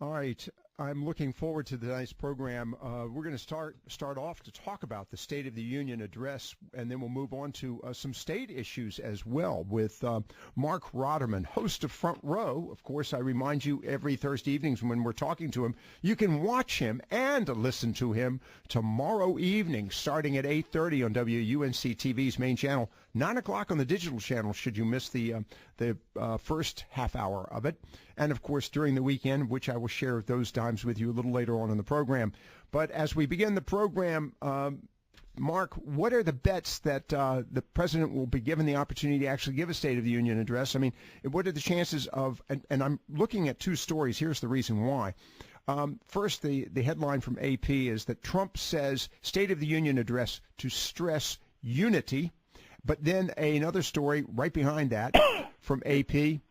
All right. I'm looking forward to tonight's program. We're going to start off to talk about the State of the Union address, and then we'll move on to some state issues as well with Marc Rotterman, host of Front Row. Of course, I remind you every Thursday evenings when we're talking to him, you can watch him and listen to him tomorrow evening starting at 8:30 on UNC-TV's main channel, 9 o'clock on the digital channel should you miss the first half hour of it. And, of course, during the weekend, which I will share those times with you a little later on in the program. But as we begin the program, Mark, what are the bets that the president will be given the opportunity to actually give a State of the Union address? I mean, what are the chances of, and I'm looking at two stories. Here's the reason why. First, the headline from AP is that Trump says State of the Union address to stress unity. But then another story right behind that from AP,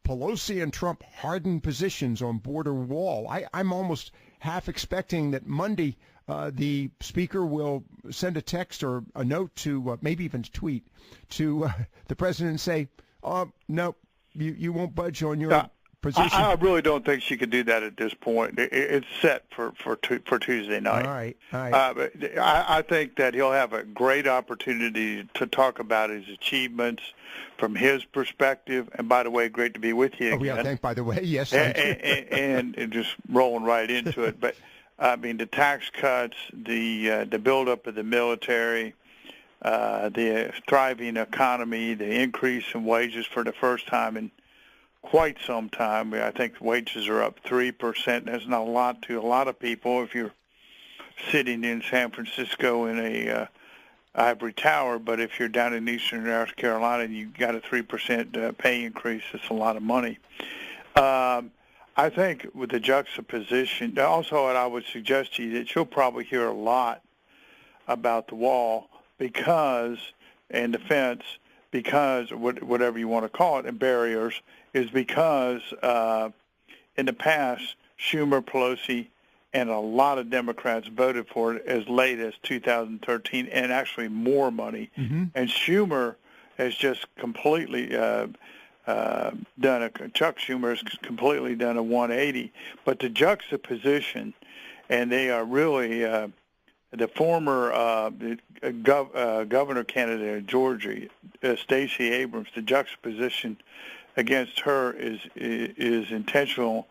Pelosi and Trump harden positions on border wall. I'm almost half expecting that Monday the speaker will send a text or a note to, maybe even a tweet, to the president and say, no, you won't budge on your position. I really don't think she could do that at this point. It's set for Tuesday night. All right. But I think that he'll have a great opportunity to talk about his achievements from his perspective. And by the way, great to be with you again. Yeah, by the way, yes. And just rolling right into it. But I mean, the tax cuts, the buildup of the military, the thriving economy, the increase in wages for the first time in quite some time. I think wages are up 3%. That's not a lot to a lot of people if you're sitting in San Francisco in a ivory tower, but if you're down in eastern North Carolina and you got a 3% pay increase, it's a lot of money. I think with the juxtaposition, also what I would suggest to you that you'll probably hear a lot about the wall and the fence, because whatever you want to call it, and barriers, is because in the past, Schumer, Pelosi, and a lot of Democrats voted for it as late as 2013, and actually more money. Mm-hmm. And Schumer has just completely Chuck Schumer has completely done a 180. But the juxtaposition, and they are really the former governor candidate of Georgia, Stacey Abrams, the juxtaposition against her is intentional.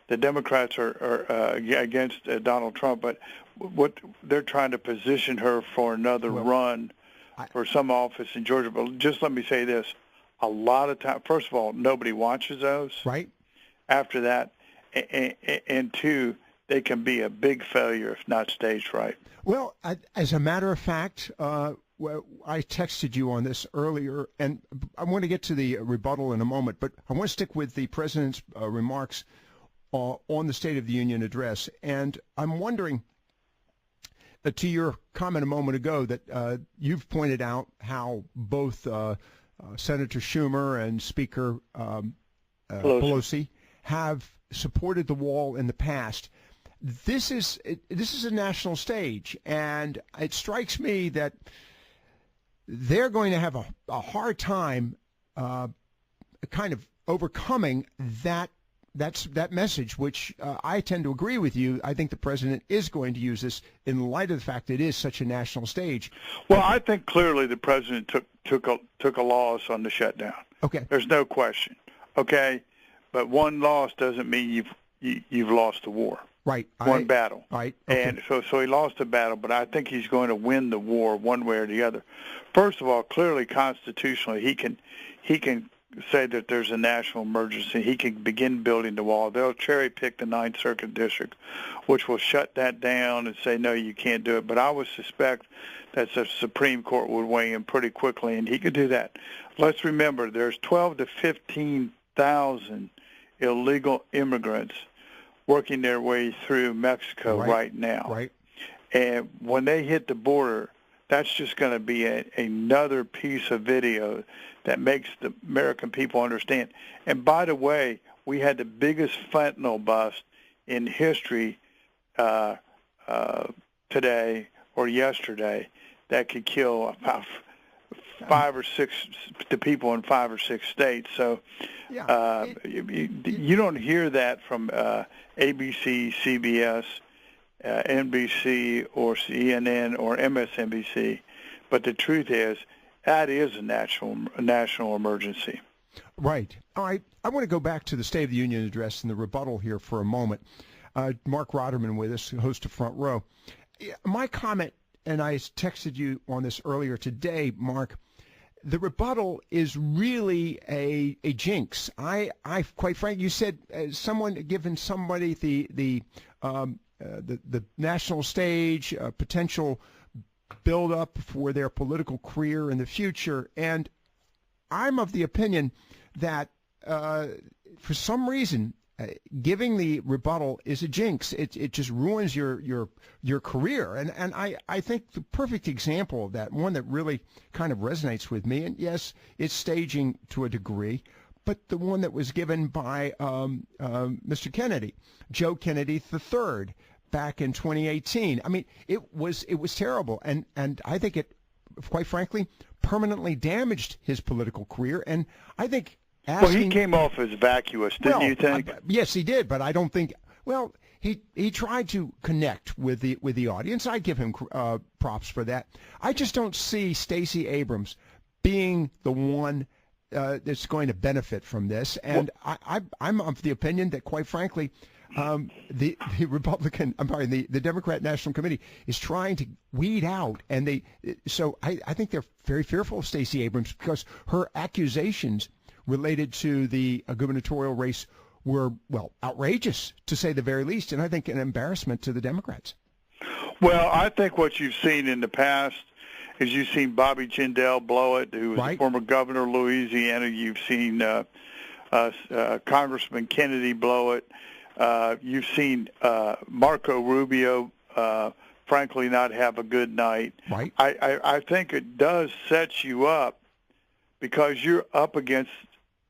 The Democrats are against Donald Trump, but what they're trying to position her for another run for some office in Georgia. But just let me say this. A lot of time, first of all, nobody watches those. Right. After that, and two, they can be a big failure if not staged right. Well, as a matter of fact, I texted you on this earlier, and I want to get to the rebuttal in a moment, but I want to stick with the president's remarks on the State of the Union address. And I'm wondering, to your comment a moment ago, that you've pointed out how both Senator Schumer and Speaker Pelosi have supported the wall in the past. This is a national stage, and it strikes me that they're going to have a hard time kind of overcoming that message, which I tend to agree with you. I think the president is going to use this in light of the fact it is such a national stage. Well, I think clearly the president took a loss on the shutdown. Okay. There's no question. Okay, but one loss doesn't mean you've lost the war. Right. One battle. Right. Okay. And so he lost the battle, but I think he's going to win the war one way or the other. First of all, clearly constitutionally, he can say that there's a national emergency. He can begin building the wall. They'll cherry pick the Ninth Circuit District, which will shut that down and say, no, you can't do it. But I would suspect that the Supreme Court would weigh in pretty quickly, and he could do that. Let's remember, there's 12 to 15,000 illegal immigrants working their way through Mexico right now. Right. And when they hit the border, that's just going to be another piece of video that makes the American people understand. And by the way, we had the biggest fentanyl bust in history today or yesterday that could kill about the people in 5 or 6 states. So you don't hear that from ABC, CBS, NBC, or CNN, or MSNBC. But the truth is, that is a national emergency. Right. All right. I want to go back to the State of the Union address and the rebuttal here for a moment. Marc Rotterman with us, host of Front Row. My comment, and I texted you on this earlier today, Mark, the rebuttal is really a jinx. I quite frankly, you said someone given somebody the national stage, potential build up for their political career in the future, and I'm of the opinion that for some reason giving the rebuttal is a jinx. It just ruins your career. And I think the perfect example of that, one that really kind of resonates with me, and yes, it's staging to a degree, but the one that was given by Mr. Kennedy, Joe Kennedy III, back in 2018. I mean, it was terrible, and I think it, quite frankly, permanently damaged his political career. And I think he came off as vacuous, didn't you think? Yes, he did, but I don't think. Well, he tried to connect with the audience. I give him props for that. I just don't see Stacey Abrams being the one that's going to benefit from this. And I'm of the opinion that, quite frankly, the Democrat National Committee is trying to weed out, and so I think they're very fearful of Stacey Abrams because her accusations related to the gubernatorial race were, well, outrageous, to say the very least, and I think an embarrassment to the Democrats. Well, I think what you've seen in the past is you've seen Bobby Jindal blow it, who was the former governor of Louisiana. You've seen Congressman Kennedy blow it. You've seen Marco Rubio, frankly, not have a good night. Right. I think it does set you up because you're up against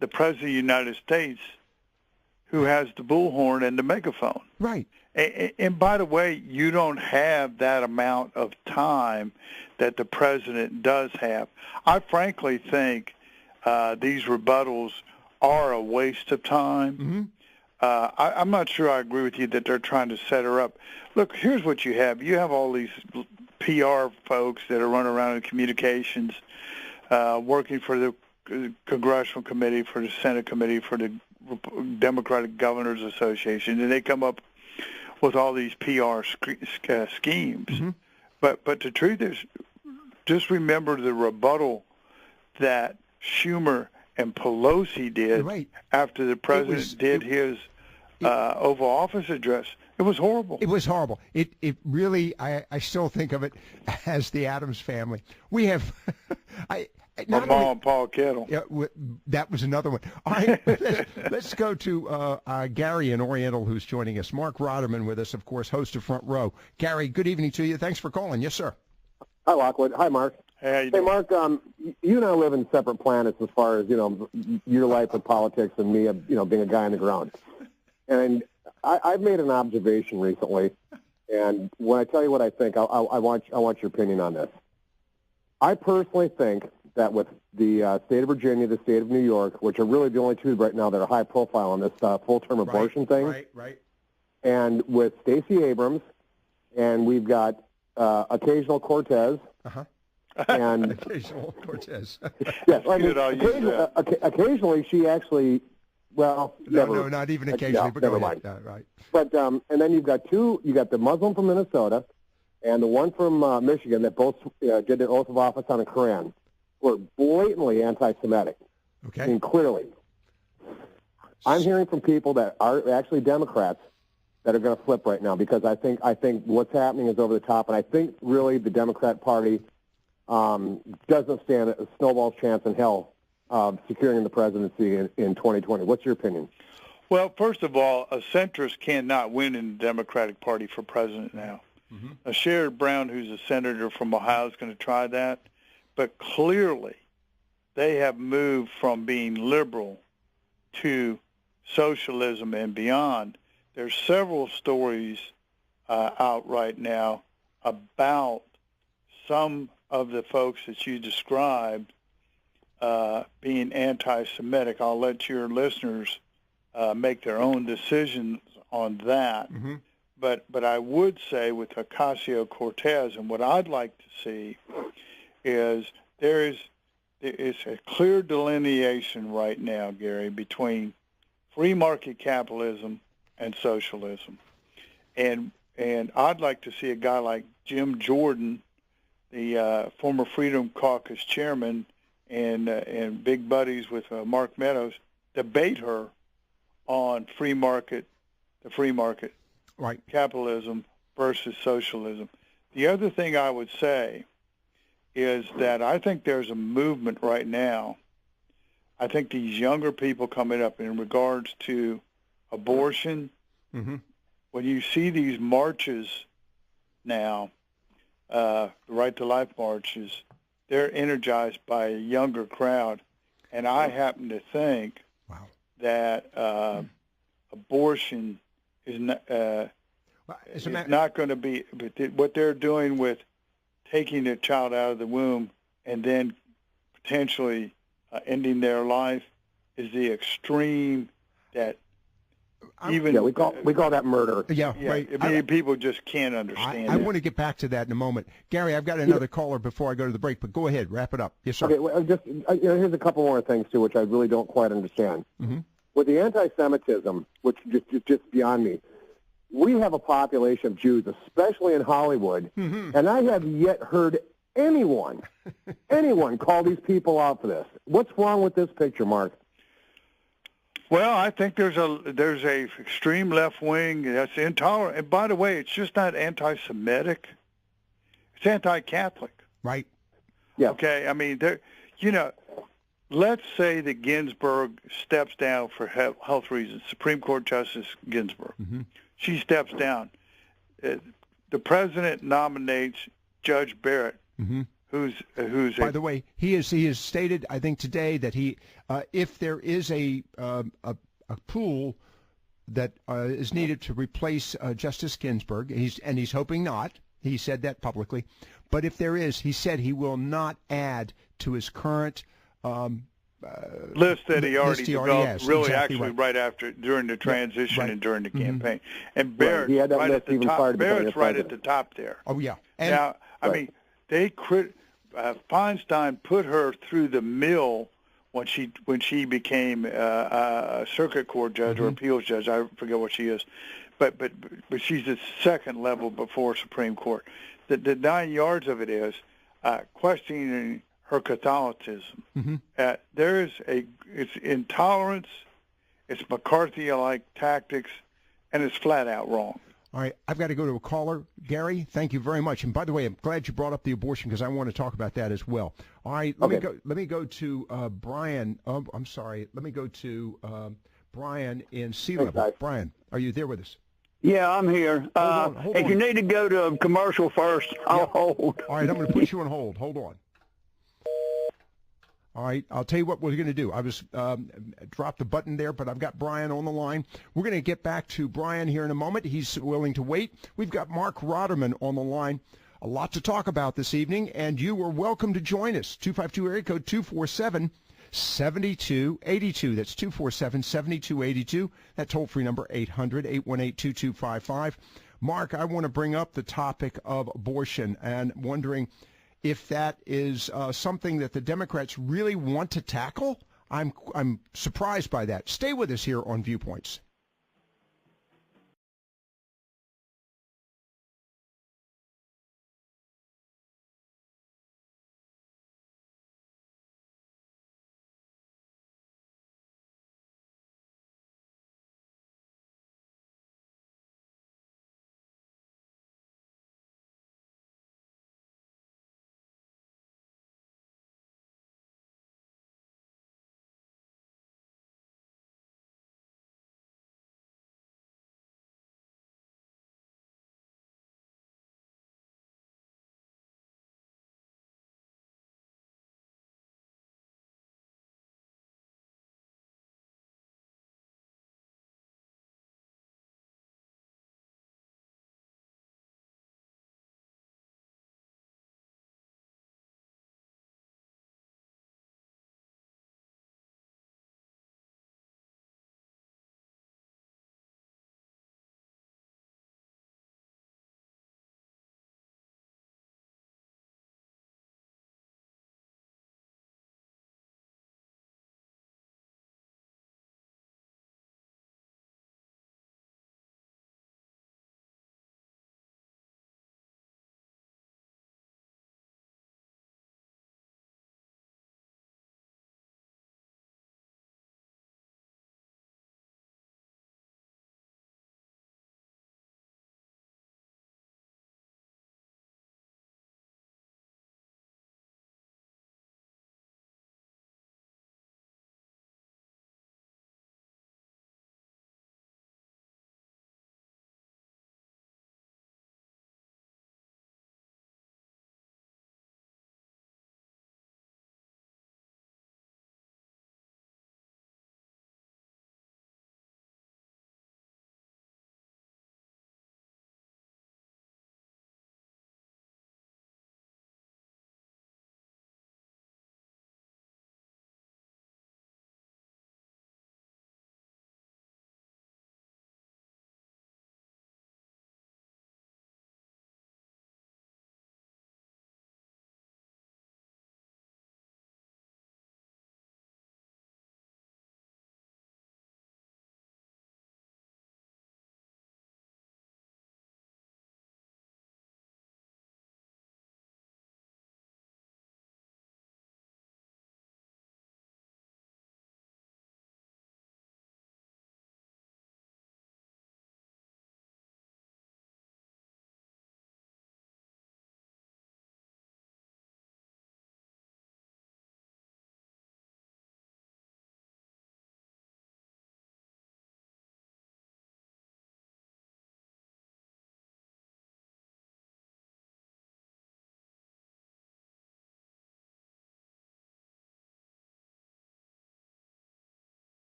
the President of the United States, who has the bullhorn and the megaphone. Right. And by the way, you don't have that amount of time that the President does have. I frankly think these rebuttals are a waste of time. Mm-hmm. I'm not sure I agree with you that they're trying to set her up. Look, here's what you have. You have all these PR folks that are running around in communications, working for the Congressional Committee, for the Senate Committee, for the Democratic Governors Association, and they come up with all these PR schemes. Mm-hmm. But the truth is, just remember the rebuttal that Schumer and Pelosi did after the president did his Oval Office address. It was horrible. It was horrible. It really, I still think of it as the Addams Family. We have, and Paul Kettle. Yeah, that was another one. All right, let's go to Gary in Oriental, who's joining us. Marc Rotterman with us, of course, host of Front Row. Gary, good evening to you. Thanks for calling. Yes, sir. Hi, Lockwood. Hi, Mark. Hey, how you doing? Mark, you and I live in separate planets as far as, your life with politics and me, being a guy on the ground. And I've made an observation recently, and when I tell you what I think, I want your opinion on this. I personally think that with the state of Virginia, the state of New York, which are really the only two right now that are high profile on this full-term abortion thing, and with Stacey Abrams, and we've got occasional Cortez, and occasional Cortez. Yes, I mean, occasionally she actually, well, no, not even occasionally. But never mind. Right. But and then you've got the Muslim from Minnesota, and the one from Michigan that both did an oath of office on the Quran, were blatantly anti-Semitic. Okay. I mean, clearly. I'm hearing from people that are actually Democrats that are going to flip right now because I think what's happening is over the top, and I think really the Democrat Party doesn't stand a snowball's chance in hell of securing the presidency in 2020. What's your opinion? Well, first of all, a centrist cannot win in the Democratic Party for president now. Mm-hmm. Sherrod Brown, who's a senator from Ohio, is going to try that. But clearly, they have moved from being liberal to socialism and beyond. There's several stories out right now about some of the folks that you described being anti-Semitic. I'll let your listeners make their own decisions on that. Mm-hmm. But I would say with Ocasio-Cortez, and what I'd like to see is there is a clear delineation right now, Gary, between free market capitalism and socialism. And I'd like to see a guy like Jim Jordan, the former Freedom Caucus chairman and big buddies with Mark Meadows, debate her on the free market, right, capitalism versus socialism. The other thing I would say is that I think there's a movement right now. I think these younger people coming up in regards to abortion, mm-hmm. when you see these marches now, the Right to Life marches, they're energized by a younger crowd. And I happen to think wow. that abortion is not going to be, what they're doing with taking a child out of the womb and then potentially ending their life is the extreme that even we call that murder. Yeah, right. I mean, people just can't understand it. I want to get back to that in a moment. Gary, I've got another caller before I go to the break, but go ahead, wrap it up. Yes, sir. Okay, well, here's a couple more things too, which I really don't quite understand. Mm-hmm. With the anti-Semitism, which is just beyond me, we have a population of Jews, especially in Hollywood, mm-hmm. and I have yet heard anyone call these people out for this. What's wrong with this picture, Mark? Well, I think there's a extreme left wing that's intolerant. And by the way, it's just not anti-Semitic; it's anti-Catholic. Right. Yeah. Okay. I mean, let's say that Ginsburg steps down for health reasons. Supreme Court Justice Ginsburg. Mm-hmm. She steps down. The president nominates Judge Barrett, mm-hmm. who's by the way, he has stated, I think today, that he if there is a pool that is needed to replace Justice Ginsburg, he's hoping not. He said that publicly, but if there is, he said he will not add to his current list that he already developed, has. really exactly actually right after, during the transition and during the mm-hmm. campaign. And Barrett, right. right at the top. Barrett's right at the top there. Oh yeah. And, now, I mean, Feinstein put her through the mill when she became a circuit court judge mm-hmm. or appeals judge. I forget what she is, but she's the second level before Supreme Court. The 9 yards of it is questioning her Catholicism. Mm-hmm. It's intolerance, it's McCarthy-like tactics, and it's flat out wrong. All right, I've got to go to a caller. Gary, thank you very much. And by the way, I'm glad you brought up the abortion because I want to talk about that as well. All right, let me go to Brian. I'm sorry. Let me go to Brian in Sea Level. Brian, are you there with us? Yeah, I'm here. Hold if on. You need to go to a commercial first, I'll hold. All right, I'm going to put you on hold. Hold on. All right, I'll tell you what we're going to do. I was dropped the button there, but I've got Brian on the line. We're going to get back to Brian here in a moment. He's willing to wait. We've got Marc Rotterman on the line. A lot to talk about this evening, and you are welcome to join us. 252 area code 247-7282. That's 247-7282. That toll-free number 800-818-2255. Mark, I want to bring up the topic of abortion and wondering if that is something that the Democrats really want to tackle. I'm surprised by that. Stay with us here on Viewpoints.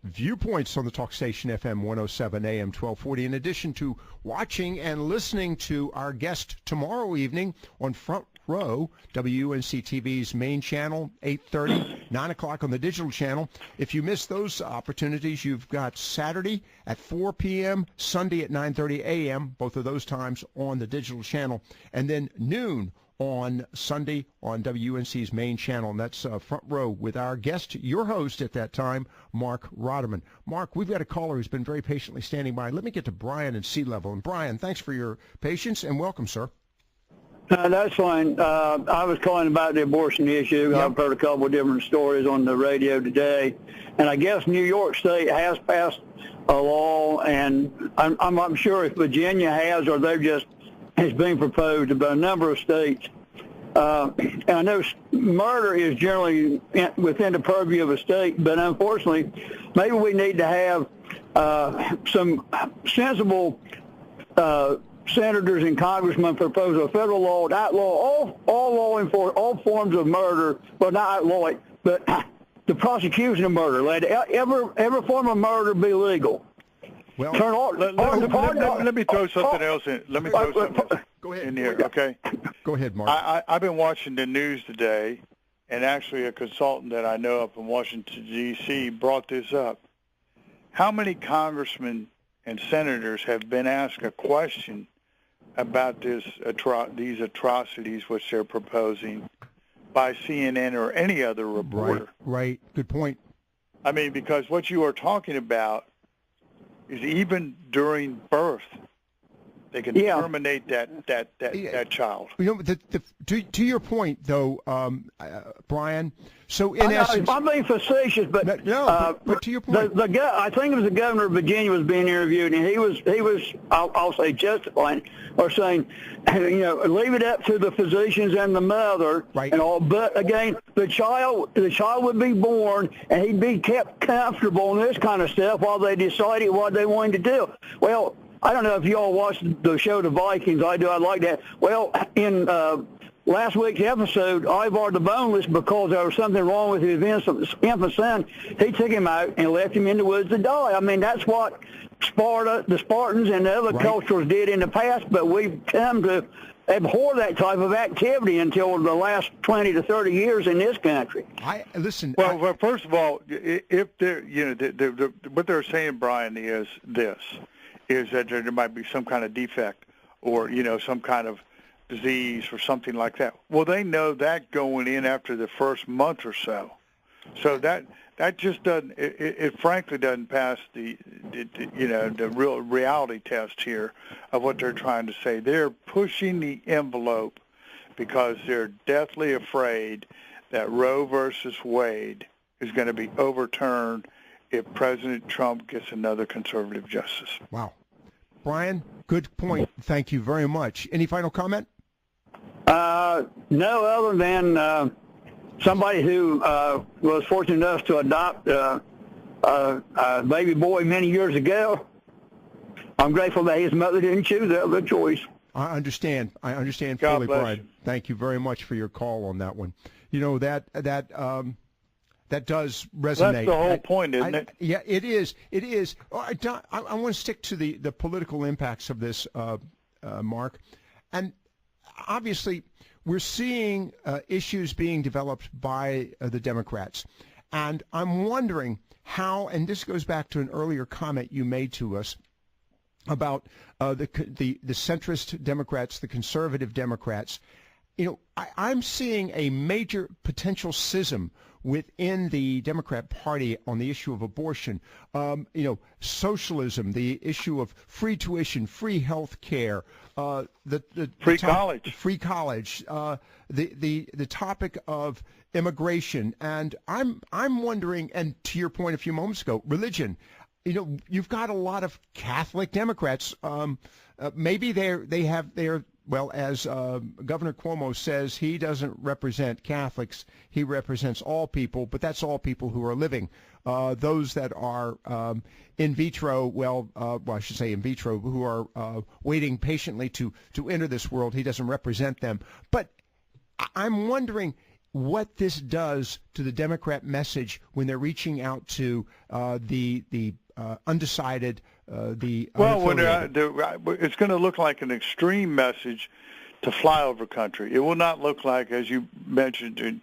Viewpoints on the talk station FM 107 AM 1240. In addition to watching and listening to our guest tomorrow evening on Front Row, WUNC-TV's main channel, 8:30, 9 o'clock on the digital channel. If you miss those opportunities, you've got Saturday at 4 p.m., Sunday at 9:30 a.m., both of those times on the digital channel, and then noon on Sunday on WUNC's main channel, and that's Front Row with our guest, your host at that time, Marc Rotterman. Mark, we've got a caller who's been very patiently standing by. Let me get to Brian at Sea Level. And Brian, thanks for your patience, and welcome, sir. That's fine. I was calling about the abortion issue. Yep. I've heard a couple of different stories on the radio today. And I guess New York State has passed a law, and I'm not sure if Virginia has or it's being proposed by a number of states. And I know murder is generally within the purview of a state, but unfortunately, maybe we need to have some sensible senators and congressmen propose a federal law to outlaw all forms of murder. Well, not outlaw it, but the prosecution of murder. Let every form of murder be legal. Well, let me throw something else in. Go ahead. In here, okay? Go ahead, Mark. I've been watching the news today, and actually a consultant that I know up in Washington, D.C. brought this up. How many congressmen and senators have been asked a question about these atrocities which they're proposing by CNN or any other reporter? Right. Good point. I mean, because what you are talking about is even during birth, they can terminate that child. You know, to your point, though, Brian. So in essence, I'm being facetious, but but to your point, I think it was the governor of Virginia was being interviewed, and he was I'll say justifying or saying, leave it up to the physicians and the mother, right, and all. But again, the child would be born, and he'd be kept comfortable and this kind of stuff while they decided what they wanted to do. Well, I don't know if you all watched the show The Vikings. I do. I like that. Well, in last week's episode, Ivar the Boneless, because there was something wrong with his infant son, he took him out and left him in the woods to die. I mean, that's what the Spartans and the other cultures did in the past, but we've come to abhor that type of activity until the last 20 to 30 years in this country. Well, first of all, if they're, what they're saying, Brian, is that there might be some kind of defect or, some kind of disease or something like that. Well, they know that going in after the first month or so. So that just doesn't, it frankly doesn't pass the real reality test here of what they're trying to say. They're pushing the envelope because they're deathly afraid that Roe versus Wade is going to be overturned if President Trump gets another conservative justice. Wow. Brian, good point. Thank you very much. Any final comment? No, other than somebody who was fortunate enough to adopt a baby boy many years ago. I'm grateful that his mother didn't choose that other choice. I understand God fully, bless Brian. you. Thank you very much for your call on that one. That does resonate. That's the whole point, isn't it? Yeah, it is. It is. I want to stick to the political impacts of this, Mark. And obviously, we're seeing issues being developed by the Democrats. And I'm wondering how, and this goes back to an earlier comment you made to us about the centrist Democrats, the conservative Democrats. I'm seeing a major potential schism within the Democrat Party on the issue of abortion, socialism, the issue of free tuition, free health care, free college, the topic of immigration, and I'm wondering, and to your point a few moments ago, religion. You've got a lot of Catholic Democrats. Maybe they're well, as Governor Cuomo says, he doesn't represent Catholics. He represents all people, but that's all people who are living. Those that are in vitro, I should say in vitro, who are waiting patiently to enter this world, he doesn't represent them. But I'm wondering, what this does to the Democrat message when they're reaching out to the undecided, the well, when unaffiliated? it's going to look like an extreme message to flyover country. It will not look like, as you mentioned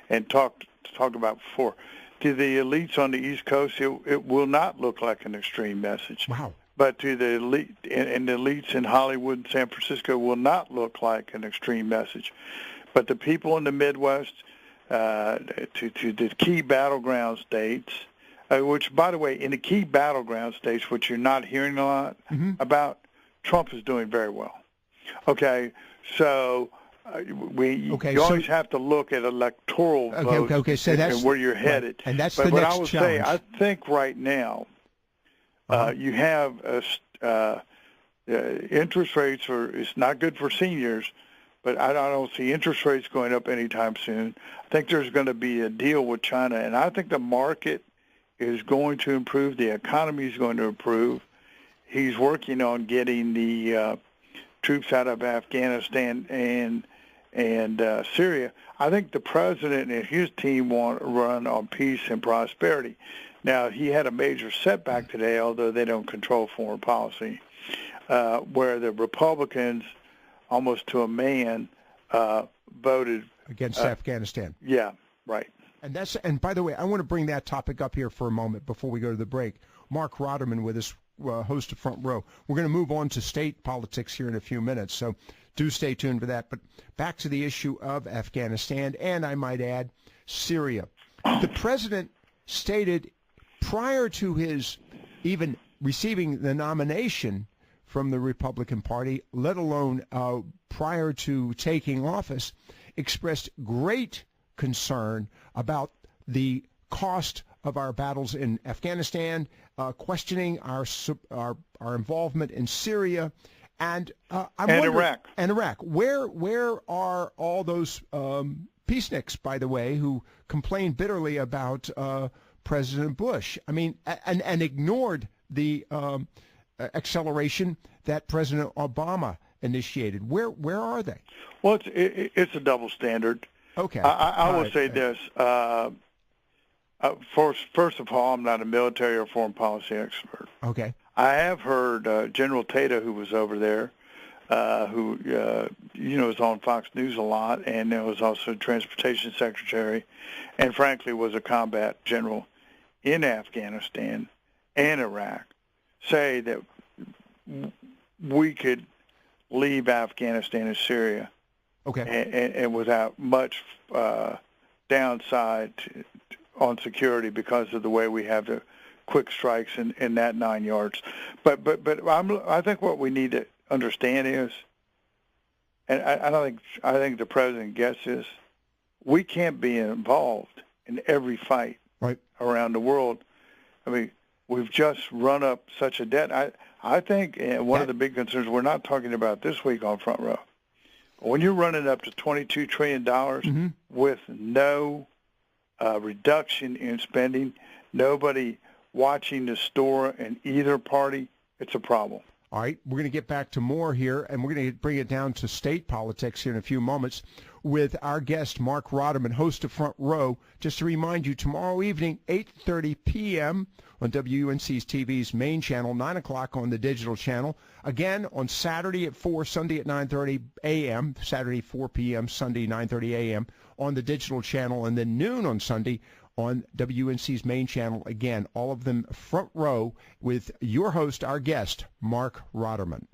and talked about before, to the elites on the East Coast. It will not look like an extreme message. Wow. But to the elite and the elites in Hollywood and San Francisco will not look like an extreme message. But the people in the Midwest, to the key battleground states, which, by the way, in the key battleground states, which you're not hearing a lot about, Trump is doing very well. Okay, so you always have to look at electoral votes so that's, and where you're headed. Right. And that's but the what next I would challenge. say, I think right now you have interest rates it's not good for seniors, but I don't see interest rates going up anytime soon. I think there's going to be a deal with China, and I think the market is going to improve. The economy is going to improve. He's working on getting the troops out of Afghanistan and Syria. I think the president and his team want to run on peace and prosperity. Now, he had a major setback today, although they don't control foreign policy, where the Republicans, almost to a man, voted against Afghanistan. Yeah, right. And by the way, I want to bring that topic up here for a moment before we go to the break. Marc Rotterman with us, host of Front Row. We're going to move on to state politics here in a few minutes, so do stay tuned for that. But back to the issue of Afghanistan, and I might add, Syria. The president stated prior to his even receiving the nomination from the Republican Party, let alone prior to taking office, expressed great concern about the cost of our battles in Afghanistan, questioning our involvement in Syria, and Iraq. And Iraq. Where are all those peaceniks, by the way, who complained bitterly about President Bush? I mean, and ignored the acceleration that President Obama initiated. Where are they? Well, it's a double standard. Okay. I will say this. First of all, I'm not a military or foreign policy expert. Okay. I have heard General Tata, who was over there, who is on Fox News a lot, and was also Transportation Secretary, and frankly was a combat general in Afghanistan and Iraq, say that we could leave Afghanistan and Syria, and without much downside on security because of the way we have the quick strikes in that 9 yards. But I think what we need to understand is, and I think the president gets this, we can't be involved in every fight around the world. I mean, we've just run up such a debt. I think one of the big concerns, we're not talking about this week on Front Row, when you're running up to $22 trillion with no reduction in spending, nobody watching the store in either party, it's a problem. All right, we're going to get back to more here, and we're going to bring it down to state politics here in a few moments with our guest, Marc Rotterman, host of Front Row. Just to remind you, tomorrow evening, 8:30 p.m. on WUNC-TV's main channel, 9 o'clock on the digital channel. Again, on Saturday at 4, Sunday at 9:30 a.m., Saturday 4 p.m., Sunday 9:30 a.m. on the digital channel, and then noon on Sunday on WUNC's main channel. Again, all of them Front Row with your host, our guest, Marc Rotterman.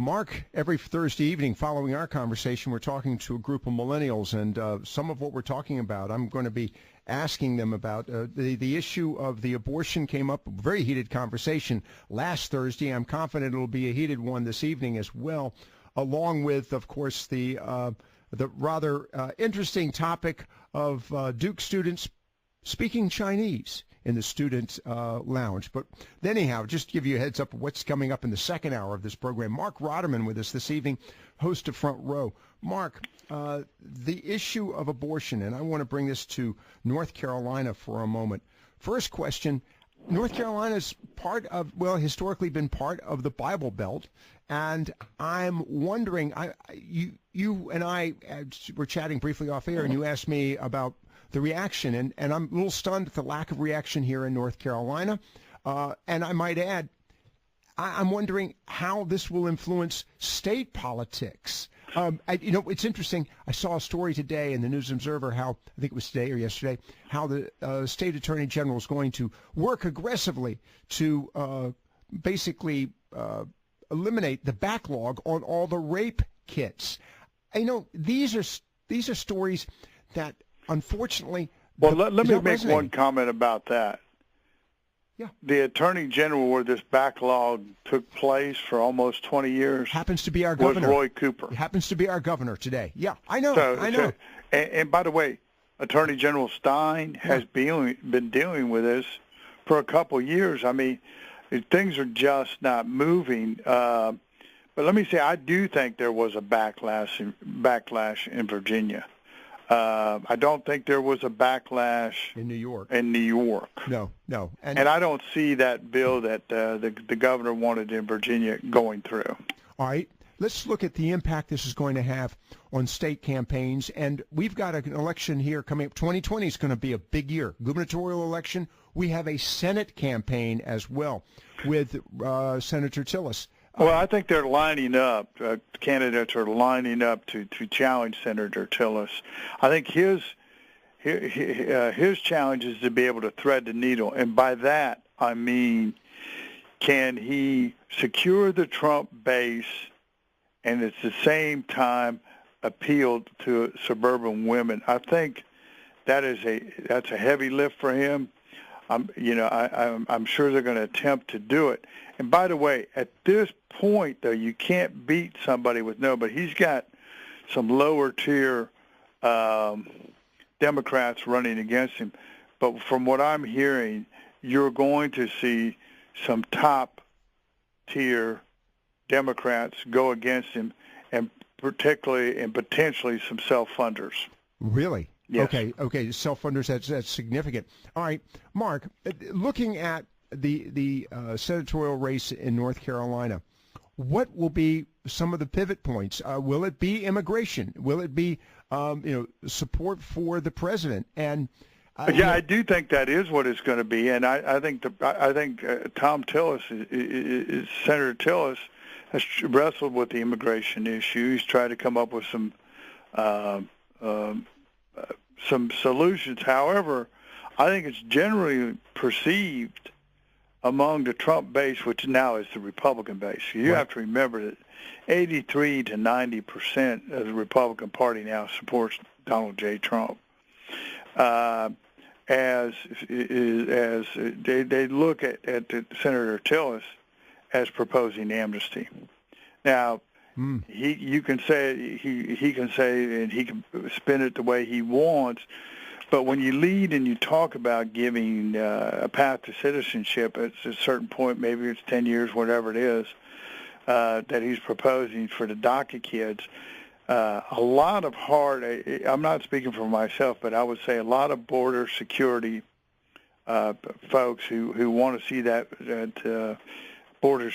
Mark, every Thursday evening following our conversation, we're talking to a group of millennials, and some of what we're talking about, I'm going to be asking them about. The issue of the abortion came up, a very heated conversation last Thursday. I'm confident it'll be a heated one this evening as well, along with, of course, the rather interesting topic of Duke students speaking Chinese in the student lounge. But anyhow, just to give you a heads up of what's coming up in the second hour of this program. Marc Rotterman with us this evening, host of Front Row. Mark, the issue of abortion, and I want to bring this to North Carolina for a moment. First question, North Carolina's historically been part of the Bible Belt, and I'm wondering, you and I were chatting briefly off air, and you asked me about the reaction, and I'm a little stunned at the lack of reaction here in North Carolina. And I might add, I'm wondering how this will influence state politics. It's interesting. I saw a story today in the News Observer how, I think it was today or yesterday, how the state attorney general is going to work aggressively to basically eliminate the backlog on all the rape kits. These are stories that, unfortunately, well, let me make one comment about that. Yeah. The Attorney General, where this backlog took place for almost 20 years, happens to be our governor. Was Roy Cooper. He happens to be our governor today. Yeah, I know. I know. And by the way, Attorney General Stein has been dealing with this for a couple of years. I mean, things are just not moving. But let me say, I do think there was a backlash in Virginia. I don't think there was a backlash in New York. No. And I don't see that bill that the governor wanted in Virginia going through. All right. Let's look at the impact this is going to have on state campaigns. And we've got an election here coming up. 2020 is going to be a big year. Gubernatorial election. We have a Senate campaign as well with Senator Tillis. Well, I think they're lining up. Candidates are lining up to challenge Senator Tillis. I think his challenge is to be able to thread the needle, and by that I mean, can he secure the Trump base, and at the same time appeal to suburban women? I think that's a heavy lift for him. I'm sure they're going to attempt to do it. And by the way, at this point, though, you can't beat somebody with but he's got some lower tier Democrats running against him. But from what I'm hearing, you're going to see some top tier Democrats go against him, and potentially some self-funders. Really? Yes. Okay, self-funders, that's significant. All right, Mark, looking at the senatorial race in North Carolina, what will be some of the pivot points? Will it be immigration? Will it be support for the president? And I do think that is what it's going to be, and I think Tom Tillis, Senator Tillis, has wrestled with the immigration issue. He's tried to come up with some solutions. However, I think it's generally perceived among the Trump base, which now is the Republican base. You have to remember that 83 to 90% of the Republican Party now supports Donald J. Trump. As they look at Senator Tillis as proposing amnesty. Now, he can say, and he can spin it the way he wants. But when you lead and you talk about giving a path to citizenship at a certain point, maybe it's 10 years, whatever it is, that he's proposing for the DACA kids, a lot of I'm not speaking for myself, but I would say a lot of border security folks who want to see that border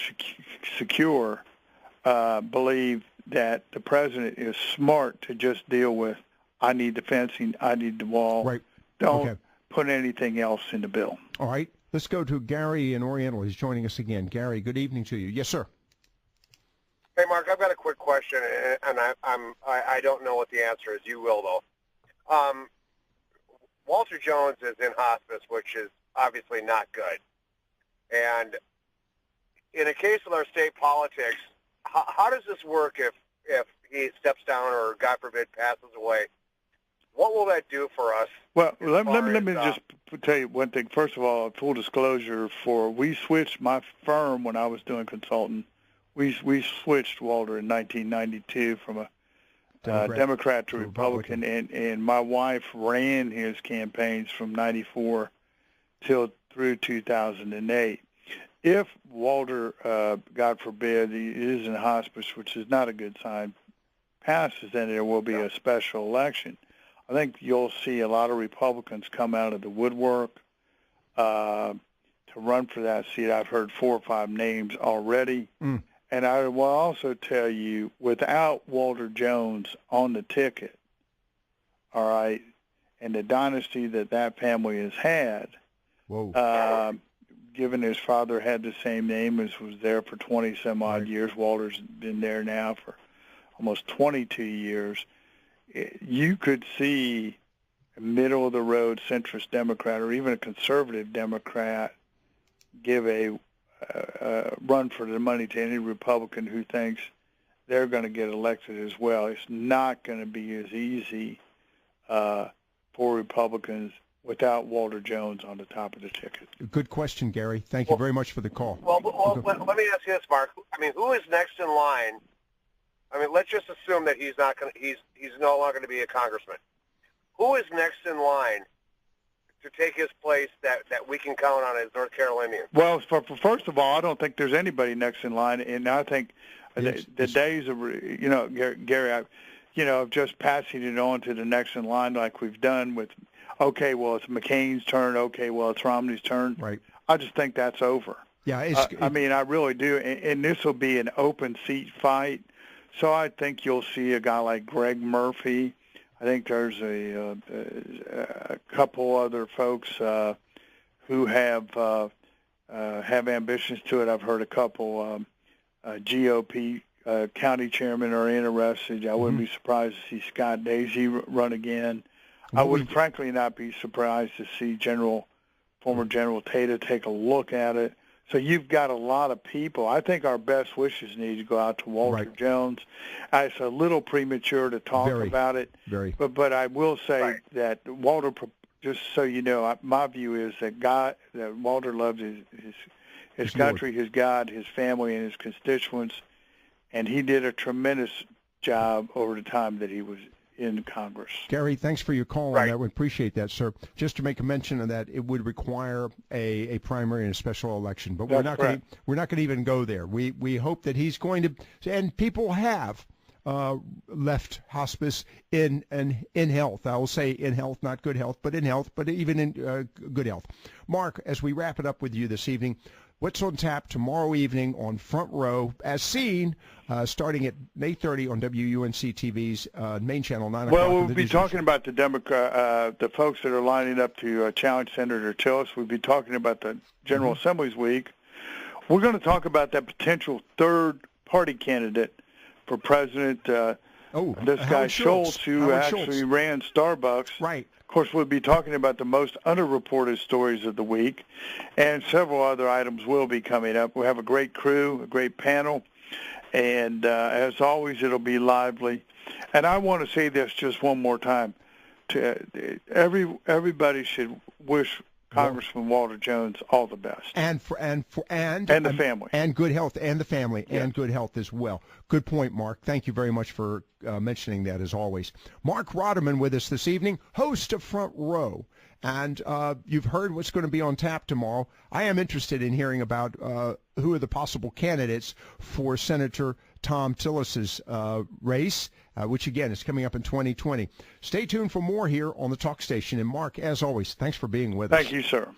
secure believe that the president is smart to just deal with, I need the fencing, I need the wall. Right. Don't put anything else in the bill. All right. Let's go to Gary in Oriental. He's joining us again. Gary, good evening to you. Yes, sir. Hey, Mark, I've got a quick question, and I don't know what the answer is. You will, though. Walter Jones is in hospice, which is obviously not good. And in a case with our state politics, how does this work if he steps down or, God forbid, passes away? What will that do for us? Well, let me just tell you one thing. First of all, full disclosure, we switched my firm when I was doing consulting. We switched Walter in 1992 from a Democrat to Republican, and my wife ran his campaigns from 94 till through 2008. If Walter, God forbid, he is in hospice, which is not a good sign, passes, then there will be a special election. I think you'll see a lot of Republicans come out of the woodwork to run for that seat. I've heard 4 or 5 names already. And I will also tell you, without Walter Jones on the ticket, all right, and the dynasty that family has had, given his father had the same name as was there for 20-some-odd years, Walter's been there now for almost 22 years, you could see a middle-of-the-road centrist Democrat or even a conservative Democrat give a run for the money to any Republican who thinks they're going to get elected as well. It's not going to be as easy for Republicans without Walter Jones on the top of the ticket. Good question, Gary. Thank you very much for the call. Well, let me ask you this, Mark. I mean, who is next in line? I mean, let's just assume that he's no longer going to be a congressman. Who is next in line to take his place that we can count on as North Carolinians? Well, first of all, I don't think there's anybody next in line, and I think the days of, Gary, of just passing it on to the next in line like we've done with, okay, well, it's McCain's turn, okay, well, it's Romney's turn. Right. I just think that's over. Yeah, I mean, I really do, and this will be an open seat fight. So I think you'll see a guy like Greg Murphy. I think there's a couple other folks who have ambitions to it. I've heard a couple GOP county chairmen are interested. I wouldn't be surprised to see Scott Daisy run again. I would frankly not be surprised to see former General Tata take a look at it. So you've got a lot of people. I think our best wishes need to go out to Walter Jones. It's a little premature to talk about it. But I will say that Walter, just so you know, my view is that Walter loved his country, his God, his family, and his constituents, and he did a tremendous job over the time that he was in Congress. Gary, thanks for your call on that. We appreciate that, sir. Just to make a mention of that, it would require a primary and a special election, but we're not going to even go there. We hope that he's going to, and people have left hospice in health. I will say in health, not good health, but in health, but even in good health. Mark, as we wrap it up with you this evening, what's on tap tomorrow evening on Front Row, as seen, starting at May 30 on WUNC-TV's main channel, 9 o'clock? Well, we'll be talking about the folks that are lining up to challenge Senator Tillis. We'll be talking about the General Assembly's week. We're going to talk about that potential third-party candidate for president, this guy Schultz, who actually ran Starbucks. Right. Of course, we'll be talking about the most underreported stories of the week, and several other items will be coming up. We have a great crew, a great panel, and as always, it'll be lively. And I want to say this just one more time: everybody should wish Congressman Walter Jones all the best, and the family, and good health, and the family, and good health as well. Good point, Mark. Thank you very much for mentioning that, as always. Marc Rotterman with us this evening, host of Front Row, and you've heard what's going to be on tap tomorrow. I am interested in hearing about who are the possible candidates for Senator Thom Tillis's race, which again is coming up in 2020. Stay tuned for more here on the Talk Station. And Mark, as always, thanks for being with us. Thank you, sir.